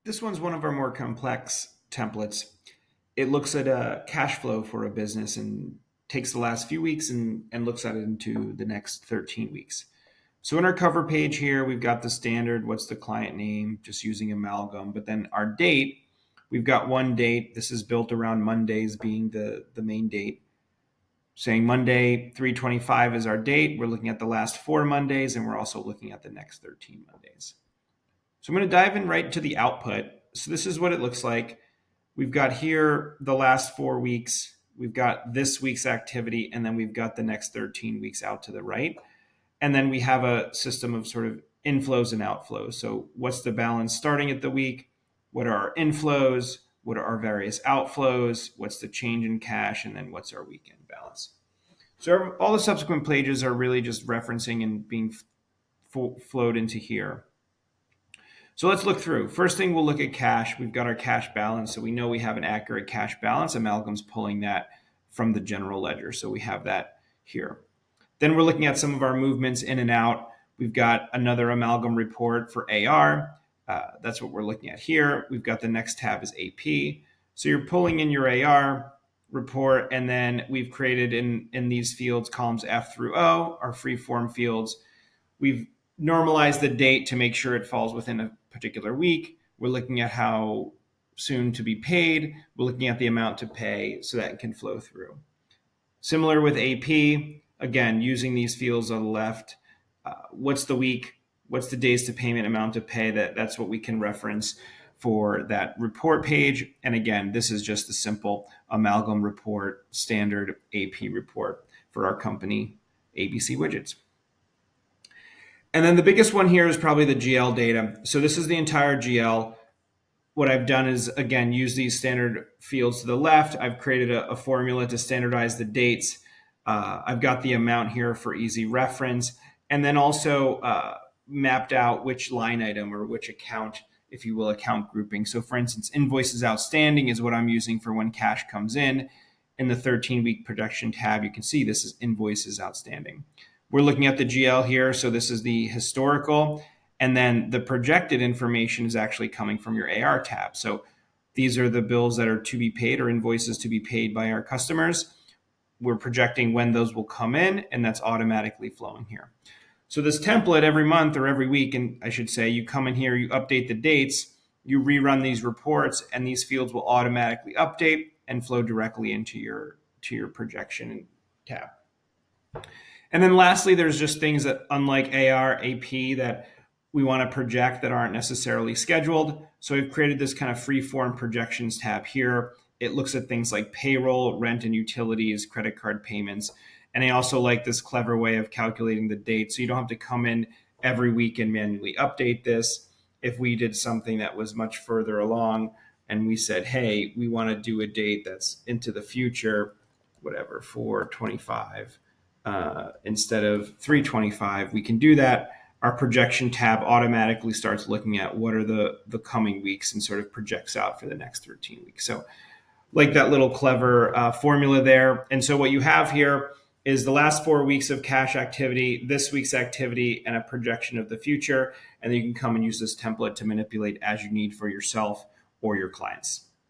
This one's one of our more complex templates. It looks at a cash flow for a business and takes the last few weeks and looks at it into the next 13 weeks. So in our cover page here, we've got the standard, what's the client name, just using Amalgam. But then our date, we've got one date. This is built around Mondays being the main date. Saying Monday 3/25 is our date. We're looking at the last 4 Mondays, and we're also looking at the next 13 Mondays. So I'm going to dive in right to the output. So this is what it looks like. We've got here the last 4 weeks. We've got this week's activity, and then we've got the next 13 weeks out to the right. And then we have a system of sort of inflows and outflows. So what's the balance starting at the week? What are our inflows? What are our various outflows? What's the change in cash? And then what's our weekend balance? So all the subsequent pages are really just referencing and being flowed into here. So let's look through. First thing, we'll look at cash. We've got our cash balance. So we know we have an accurate cash balance. Amalgam's pulling that from the general ledger. So we have that here. Then we're looking at some of our movements in and out. We've got another Amalgam report for AR. That's what we're looking at here. We've got the next tab is AP. So you're pulling in your AR report, and then we've created in these fields, columns F through O, our free form fields. We've normalized the date to make sure it falls within a particular week. We're looking at how soon to be paid. We're looking at the amount to pay so that it can flow through. Similar with AP, again, using these fields on the left, what's the week, what's the days to payment, amount to pay, that's what we can reference for that report page. And again, this is just a simple Amalgam report, standard AP report for our company, ABC Widgets. And then the biggest one here is probably the GL data. So this is the entire GL. What I've done is, again, use these standard fields to the left. I've created a formula to standardize the dates. I've got the amount here for easy reference, and then also mapped out which line item or which account, if you will, account grouping. So for instance, invoices outstanding is what I'm using for when cash comes in. In the 13-week projection tab, you can see this is invoices outstanding. We're looking at the GL here. So this is the historical, and then the projected information is actually coming from your AR tab. So these are the bills that are to be paid or invoices to be paid by our customers. We're projecting when those will come in, and that's automatically flowing here. So this template every month or every week, and I should say, you come in here, you update the dates, you rerun these reports, and these fields will automatically update and flow directly into your projection tab. And then lastly, there's just things that, unlike AR, AP, that we want to project that aren't necessarily scheduled. So we've created this kind of free form projections tab here. It looks at things like payroll, rent and utilities, credit card payments. And I also like this clever way of calculating the date. So you don't have to come in every week and manually update this. If we did something that was much further along and we said, hey, we want to do a date that's into the future, whatever, 4/25, instead of 3/25, we can do that. Our projection tab automatically starts looking at what are the coming weeks and sort of projects out for the next 13 weeks. So like that little clever formula there. And so what you have here is the last 4 weeks of cash activity, this week's activity, and a projection of the future. And then you can come and use this template to manipulate as you need for yourself or your clients.